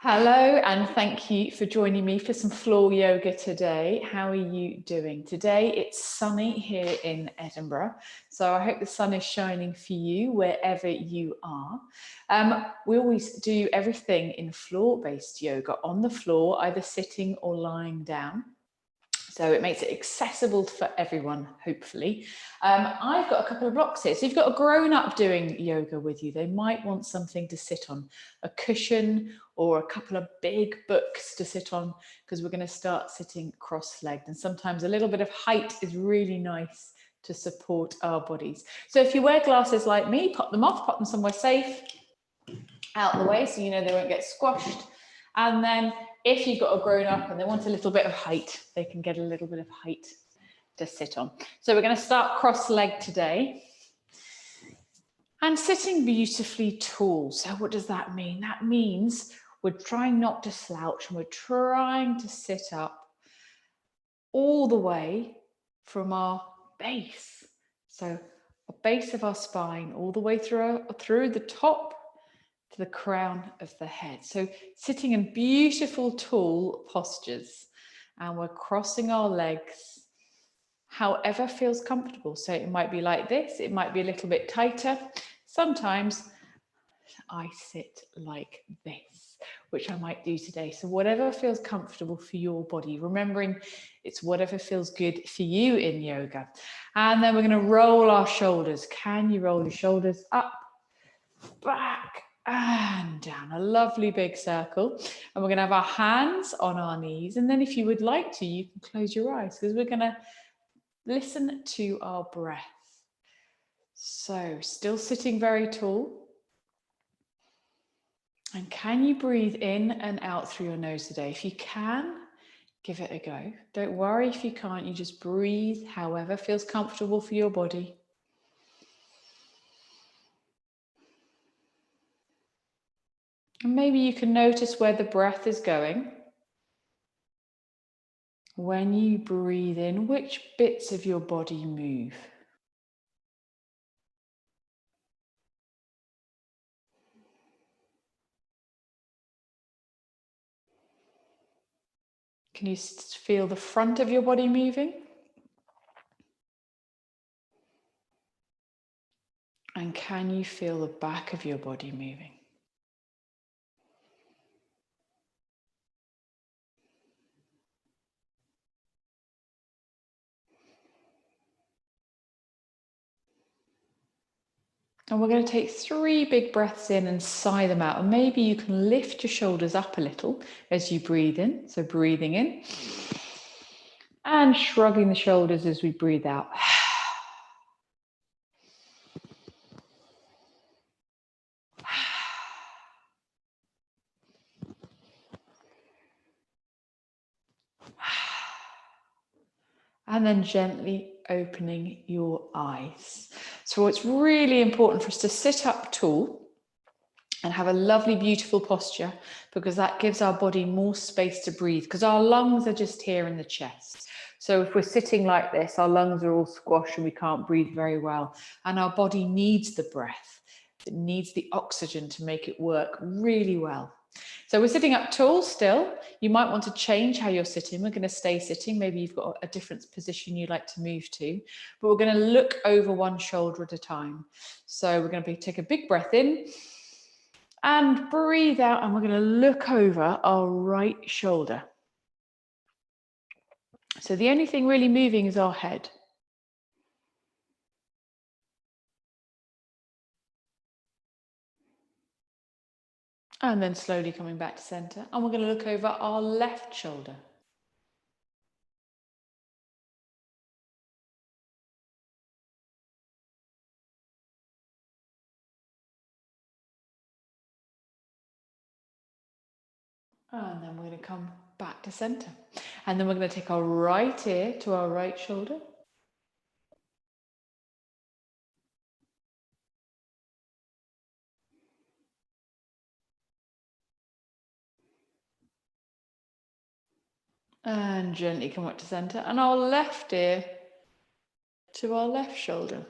Hello, and thank you for joining me for some floor yoga today. How are you doing? Today it's sunny here in Edinburgh, so I hope the sun is shining for you wherever you are. We always do everything in floor-based yoga on the floor, either sitting or lying down. So it makes it accessible for everyone, hopefully. I've got a couple of blocks here. So you've got a grown-up doing yoga with you. They might want something to sit on, a cushion or a couple of big books to sit on, because we're going to start sitting cross-legged. And sometimes a little bit of height is really nice to support our bodies. So if you wear glasses like me, pop them off, pop them somewhere safe, out the way, so you know they won't get squashed. And then if you've got a grown up and they want a little bit of height, they can get a little bit of height to sit on. So we're going to start cross-legged today. And sitting beautifully tall. So what does that mean? That means we're trying not to slouch and we're trying to sit up all the way from our base. So a base of our spine all the way through the top to the crown of the head. So sitting in beautiful tall postures, and we're crossing our legs however feels comfortable. So it might be like this, it might be a little bit tighter. Sometimes I sit like this, which I might do today. So whatever feels comfortable for your body, remembering it's whatever feels good for you in yoga. And then we're going to roll our shoulders. Can you roll your shoulders up, back, and down? A lovely big circle. And we're going to have our hands on our knees. And then if you would like to, you can close your eyes, because we're going to listen to our breath. So still sitting very tall. And can you breathe in and out through your nose today? If you can, give it a go. Don't worry if you can't, you just breathe however feels comfortable for your body. And maybe you can notice where the breath is going. When you breathe in, which bits of your body move? Can you feel the front of your body moving? And can you feel the back of your body moving? And we're going to take 3 big breaths in and sigh them out. And maybe you can lift your shoulders up a little as you breathe in. So breathing in and shrugging the shoulders as we breathe out. And then gently opening your eyes. So it's really important for us to sit up tall and have a lovely, beautiful posture, because that gives our body more space to breathe, because our lungs are just here in the chest. So if we're sitting like this, our lungs are all squashed and we can't breathe very well. And our body needs the breath. It needs the oxygen to make it work really well. So we're sitting up tall still. You might want to change how you're sitting. We're going to stay sitting. Maybe you've got a different position you'd like to move to, but we're going to look over one shoulder at a time. So we're going to take a big breath in and breathe out, and we're going to look over our right shoulder. So the only thing really moving is our head. And then slowly coming back to center. And we're going to look over our left shoulder. And then we're going to come back to center. And then we're going to take our right ear to our right shoulder. And gently come up to center. And our left ear to our left shoulder.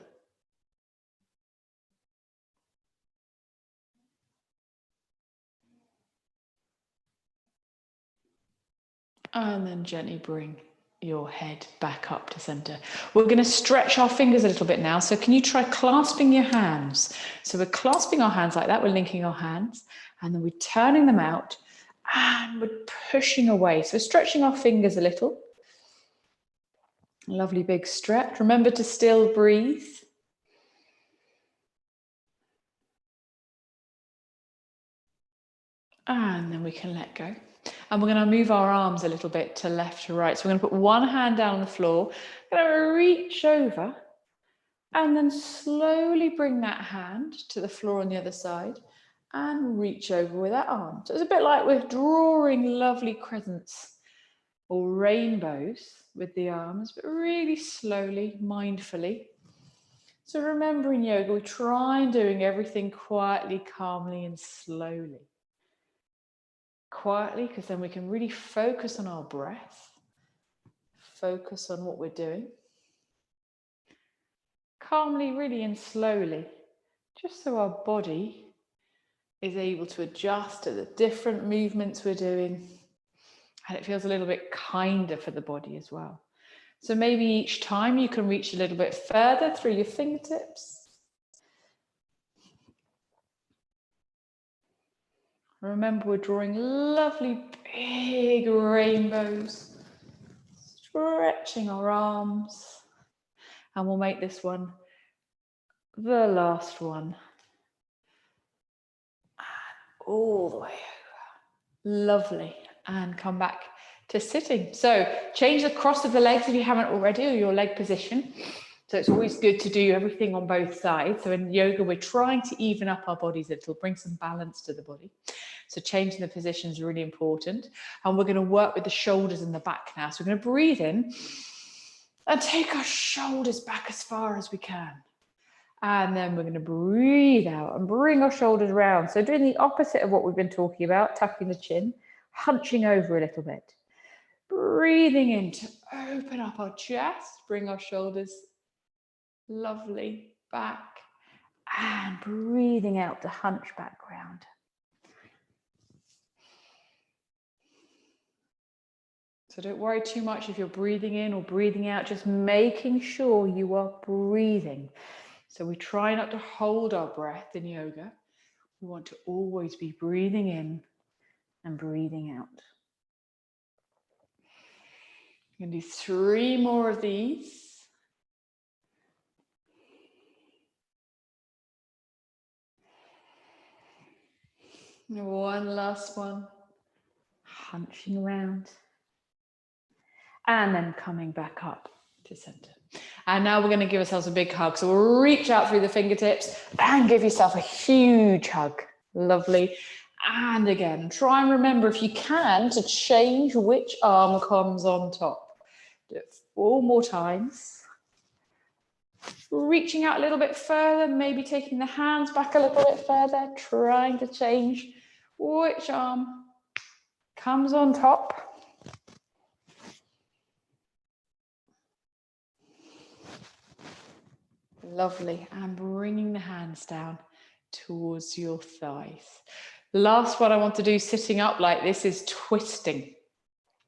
And then gently bring your head back up to center. We're going to stretch our fingers a little bit now. So can you try clasping your hands? So we're clasping our hands like that. We're linking our hands and then we're turning them out and we're pushing away. So we're stretching our fingers a little. Lovely big stretch. Remember to still breathe. And then we can let go. And we're going to move our arms a little bit to left to right. So we're going to put one hand down on the floor. We're going to reach over and then slowly bring that hand to the floor on the other side and reach over with that arm. So it's a bit like we're drawing lovely crescents or rainbows with the arms, but really slowly, mindfully. So remember in yoga, we try doing everything quietly, calmly, and slowly. Quietly, because then we can really focus on our breath, focus on what we're doing. Calmly, really, and slowly, just so our body is able to adjust to the different movements we're doing, and it feels a little bit kinder for the body as well. So maybe each time you can reach a little bit further through your fingertips. Remember, we're drawing lovely big rainbows, stretching our arms, and we'll make this one the last one. And all the way over. Lovely. And come back to sitting. So change the cross of the legs if you haven't already, or your leg position. So it's always good to do everything on both sides. So in yoga, we're trying to even up our bodies a little, bring some balance to the body. So changing the position is really important. And we're going to work with the shoulders and the back now. So we're going to breathe in and take our shoulders back as far as we can. And then we're going to breathe out and bring our shoulders round. So doing the opposite of what we've been talking about, tucking the chin, hunching over a little bit. Breathing in to open up our chest, bring our shoulders lovely back, and breathing out to hunch back round. So don't worry too much if you're breathing in or breathing out, just making sure you are breathing. So we try not to hold our breath in yoga. We want to always be breathing in and breathing out. I'm going to do 3 more of these. One last one. Hunching around. And then coming back up to center. And now we're going to give ourselves a big hug. So we'll reach out through the fingertips and give yourself a huge hug. Lovely. And again, try and remember, if you can, to change which arm comes on top. Do it 4 more times. Reaching out a little bit further, maybe taking the hands back a little bit further, trying to change which arm comes on top. Lovely. And bringing the hands down towards your thighs. Last one I want to do sitting up like this is twisting.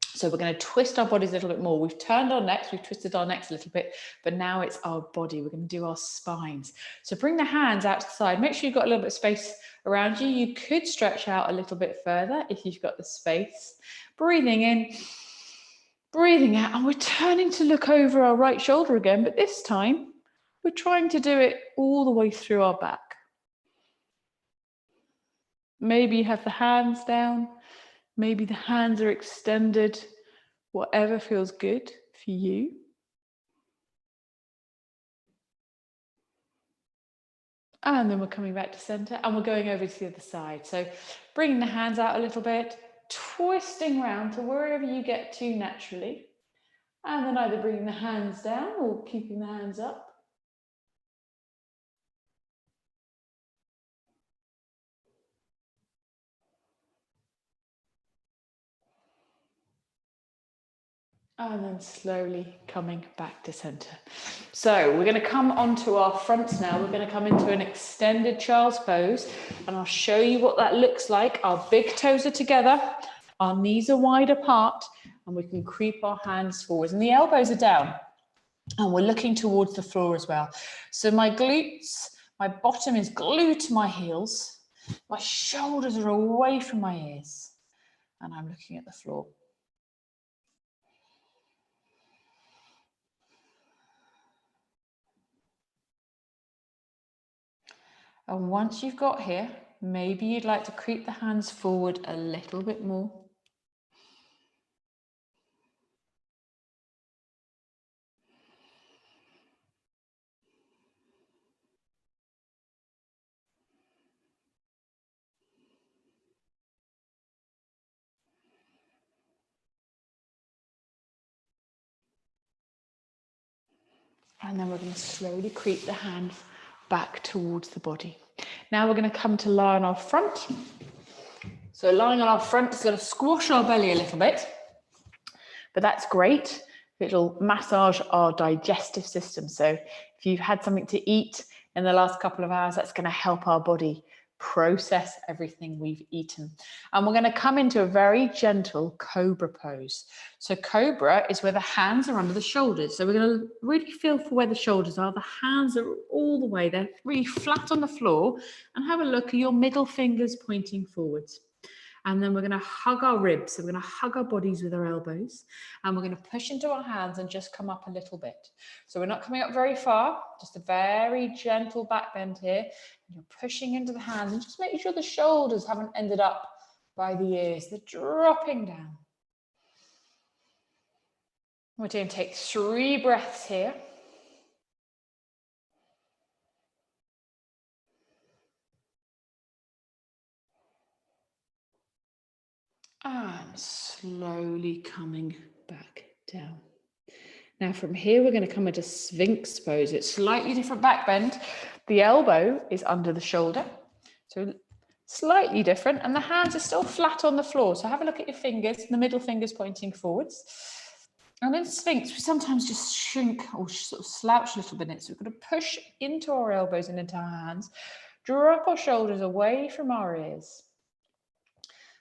So we're going to twist our bodies a little bit more. We've turned our necks, we've twisted our necks a little bit, but now it's our body. We're going to do our spines. So bring the hands out to the side. Make sure you've got a little bit of space around you. You could stretch out a little bit further if you've got the space. Breathing in, breathing out, and we're turning to look over our right shoulder again, but this time we're trying to do it all the way through our back. Maybe you have the hands down. Maybe the hands are extended, whatever feels good for you. And then we're coming back to center and we're going over to the other side. So bringing the hands out a little bit, twisting round to wherever you get to naturally. And then either bringing the hands down or keeping the hands up. And then slowly coming back to center. So we're going to come onto our fronts now. We're going to come into an extended child's pose, and I'll show you what that looks like. Our big toes are together, Our knees are wide apart and we can creep our hands forwards and the elbows are down. And we're looking towards the floor as well. So my glutes, my bottom is glued to my heels. My shoulders are away from my ears. And I'm looking at the floor. And once you've got here, maybe you'd like to creep the hands forward a little bit more. And then we're going to slowly creep the hand back towards the body. Now we're going to come to lie on our front. So lying on our front is going to squash our belly a little bit, but that's great. It'll massage our digestive system. So if you've had something to eat in the last couple of hours, that's going to help our body process everything we've eaten. And we're going to come into a very gentle cobra pose. So cobra is where the hands are under the shoulders. So we're going to really feel for where the shoulders are. The hands are all the way, they're really flat on the floor, and have a look at your middle fingers pointing forwards. And then we're going to hug our ribs. So we're going to hug our bodies with our elbows, and we're going to push into our hands and just come up a little bit. So we're not coming up very far, just a very gentle back bend here. And you're pushing into the hands and just making sure the shoulders haven't ended up by the ears. They're dropping down. We're going to take 3 breaths here. And slowly coming back down. Now from here, we're going to come into Sphinx pose. It's slightly different back bend. The elbow is under the shoulder, so slightly different, and the hands are still flat on the floor. So have a look at your fingers, the middle fingers pointing forwards. And in Sphinx, we sometimes just shrink or sort of slouch a little bit. So we're going to push into our elbows and into our hands, drop our shoulders away from our ears.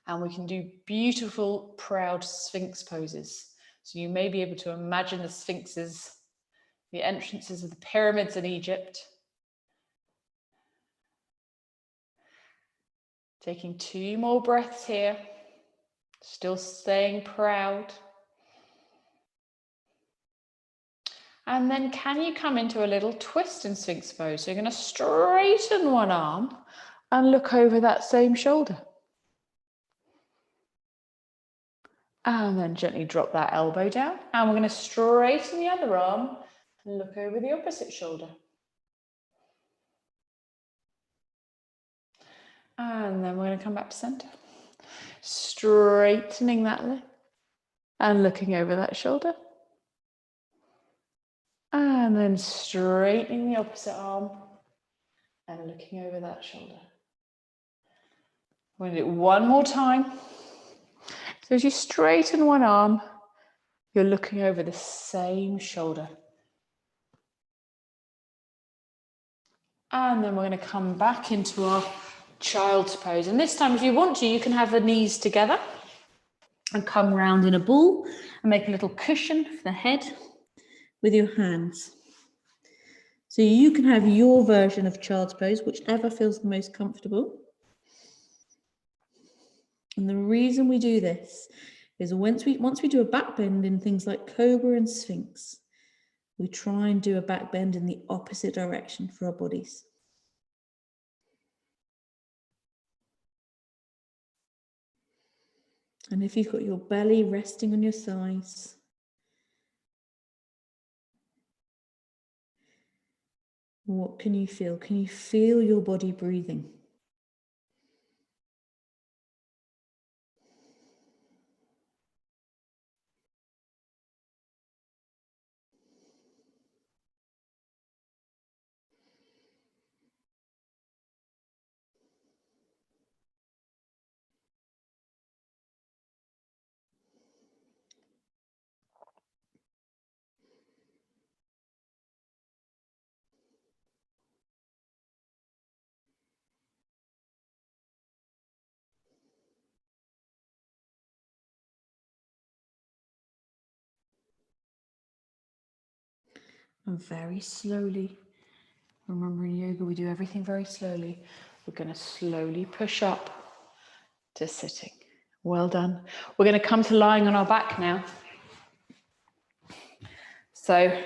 And we can do beautiful, proud Sphinx poses. So you may be able to imagine the sphinxes, the entrances of the pyramids in Egypt. Taking 2 more breaths here, still staying proud. And then can you come into a little twist in Sphinx pose? So you're going to straighten one arm and look over that same shoulder. And then gently drop that elbow down. And we're going to straighten the other arm and look over the opposite shoulder. And then we're going to come back to center. Straightening that leg and looking over that shoulder. And then straightening the opposite arm and looking over that shoulder. We're going to do it one more time. So as you straighten one arm, you're looking over the same shoulder. And then we're going to come back into our child's pose. And this time, if you want to, you can have the knees together and come round in a ball and make a little cushion for the head with your hands. So you can have your version of child's pose, whichever feels the most comfortable. And the reason we do this is once we do a back bend in things like Cobra and Sphinx, we try and do a back bend in the opposite direction for our bodies. And if you've got your belly resting on your thighs, what can you feel? Can you feel your body breathing? And very slowly, remember in yoga, we do everything very slowly. We're going to slowly push up to sitting. Well done. We're going to come to lying on our back now. So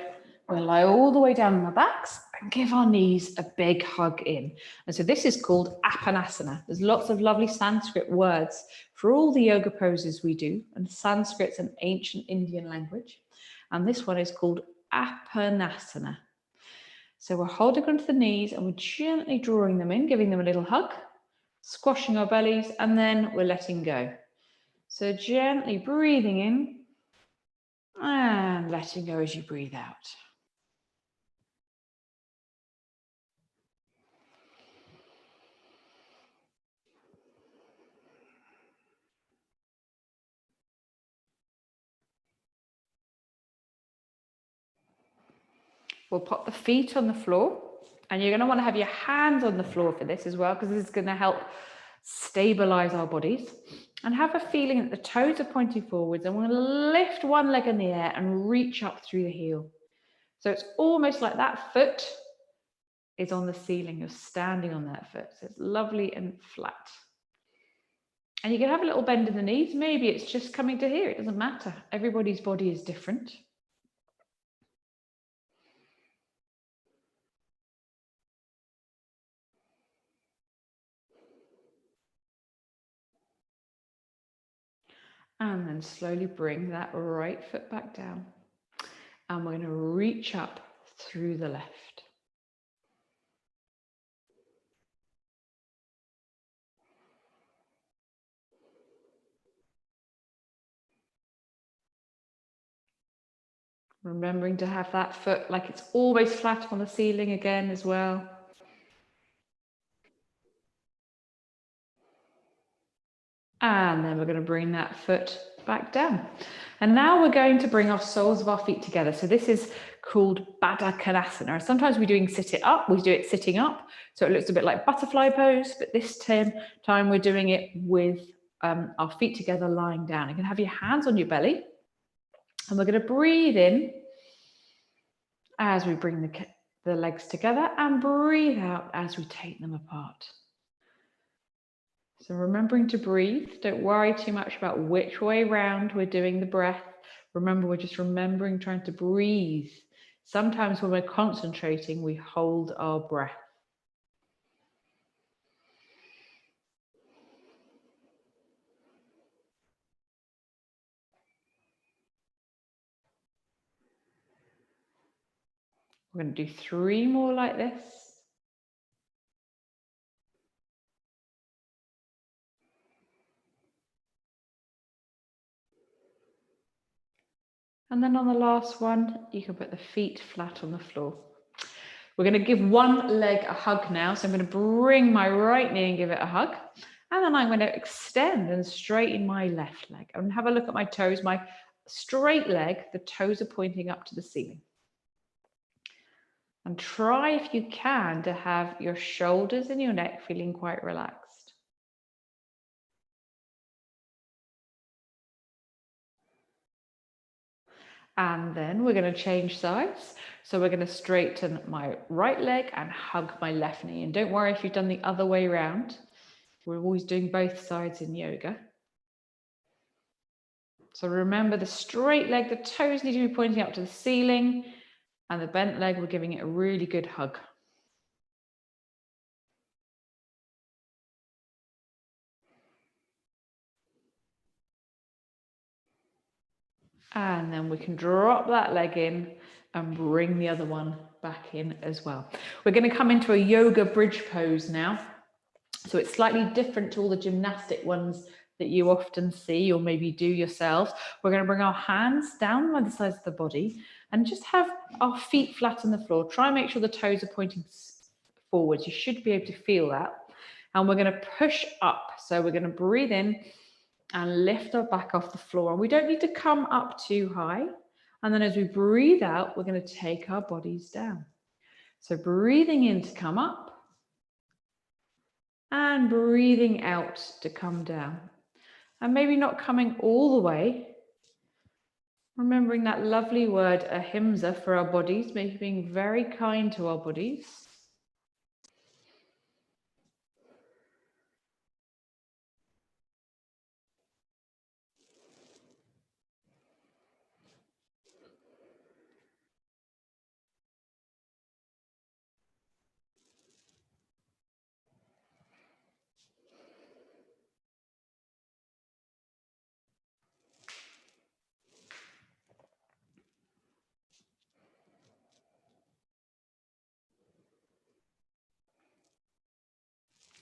we'll lie all the way down on our backs and give our knees a big hug in. And so this is called Apanasana. There's lots of lovely Sanskrit words for all the yoga poses we do. And Sanskrit's an ancient Indian language. And this one is called Apanasana. So we're holding onto the knees and we're gently drawing them in, giving them a little hug, squashing our bellies, and then we're letting go. So gently breathing in and letting go as you breathe out. We'll pop the feet on the floor, and you're going to want to have your hands on the floor for this as well, because this is going to help stabilize our bodies. And have a feeling that the toes are pointing forwards, and we're going to lift one leg in the air and reach up through the heel. So it's almost like that foot is on the ceiling. You're standing on that foot. So it's lovely and flat. And you can have a little bend in the knees. Maybe it's just coming to here. It doesn't matter. Everybody's body is different. And then slowly bring that right foot back down. And we're going to reach up through the left. Remembering to have that foot like it's always flat on the ceiling again as well. And then we're going to bring that foot back down. And now we're going to bring our soles of our feet together. So this is called Baddha Konasana. Sometimes we're doing sit it up, we do it sitting up. So it looks a bit like butterfly pose, but this time we're doing it with our feet together lying down. You can have your hands on your belly. And we're going to breathe in as we bring the legs together and breathe out as we take them apart. So remembering to breathe, don't worry too much about which way round we're doing the breath. Remember, we're just trying to breathe. Sometimes when we're concentrating, we hold our breath. We're going to do 3 more like this. And then on the last one, you can put the feet flat on the floor. We're going to give one leg a hug now. So I'm going to bring my right knee and give it a hug. And then I'm going to extend and straighten my left leg. And have a look at my toes. My straight leg, the toes are pointing up to the ceiling. And try, if you can, to have your shoulders and your neck feeling quite relaxed. And then we're going to change sides. So we're going to straighten my right leg and hug my left knee. And don't worry if you've done the other way around. We're always doing both sides in yoga. So remember the straight leg, the toes need to be pointing up to the ceiling, and the bent leg, we're giving it a really good hug. And then we can drop that leg in and bring the other one back in as well. We're going to come into a yoga bridge pose now. So it's slightly different to all the gymnastic ones that you often see or maybe do yourselves. We're going to bring our hands down by the sides of the body and just have our feet flat on the floor. Try and make sure the toes are pointing forwards. You should be able to feel that. And we're going to push up. So we're going to breathe in and lift our back off the floor. And we don't need to come up too high. And then as we breathe out, we're going to take our bodies down. So breathing in to come up and breathing out to come down. And maybe not coming all the way. Remembering that lovely word ahimsa for our bodies, being very kind to our bodies.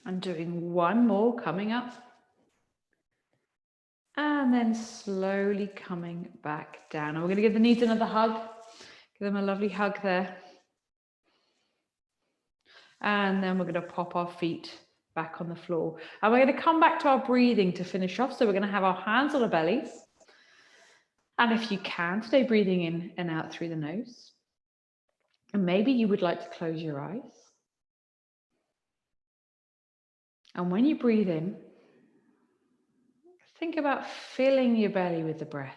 And doing one more coming up. And then slowly coming back down. And we're going to give the knees another hug. Give them a lovely hug there. And then we're going to pop our feet back on the floor. And we're going to come back to our breathing to finish off. So we're going to have our hands on our bellies. And if you can, stay breathing in and out through the nose. And maybe you would like to close your eyes. And when you breathe in, think about filling your belly with the breath.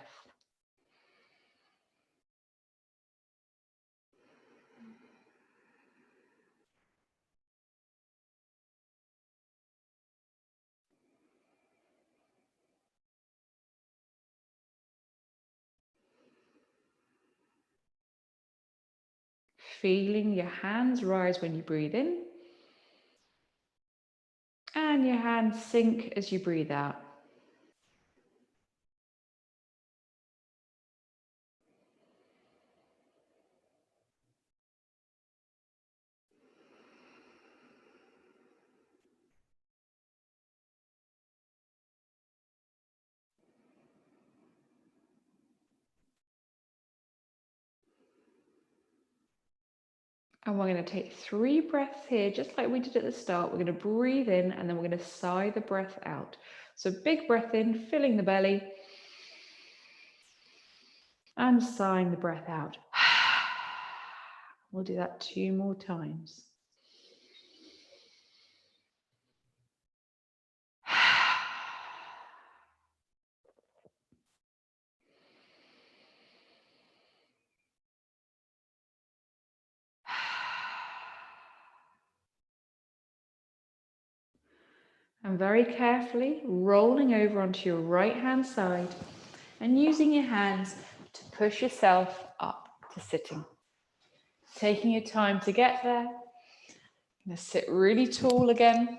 Feeling your hands rise when you breathe in. And your hands sink as you breathe out. And we're going to take 3 breaths here, just like we did at the start. We're going to breathe in and then we're going to sigh the breath out. So big breath in, filling the belly. And sighing the breath out. We'll do that 2 more times. And very carefully rolling over onto your right hand side and using your hands to push yourself up to sitting. Taking your time to get there. You're going to sit really tall again.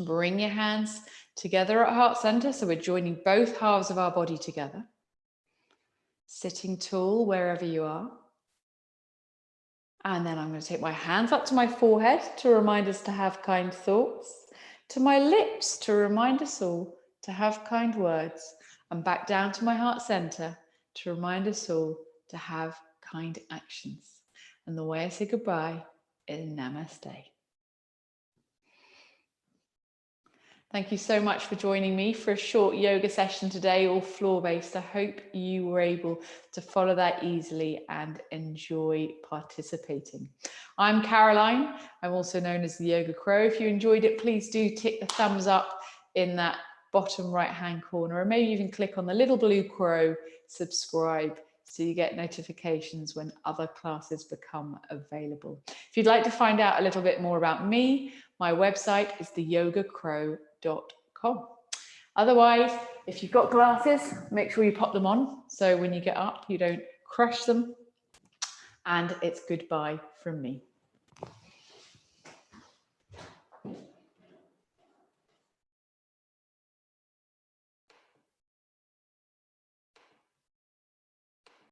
Bring your hands together at heart center. So we're joining both halves of our body together. Sitting tall wherever you are. And then I'm going to take my hands up to my forehead to remind us to have kind thoughts. To my lips to remind us all to have kind words. And back down to my heart center to remind us all to have kind actions. And the way I say goodbye is namaste. Thank you so much for joining me for a short yoga session today, all floor-based. I hope you were able to follow that easily and enjoy participating. I'm Caroline. I'm also known as the Yoga Crow. If you enjoyed it, please do tick the thumbs up in that bottom right-hand corner, or maybe even click on the little blue crow, subscribe, so you get notifications when other classes become available. If you'd like to find out a little bit more about me, my website is theyogacrow.com. Otherwise, if you've got glasses, make sure you pop them on so when you get up, you don't crush them. And it's goodbye from me.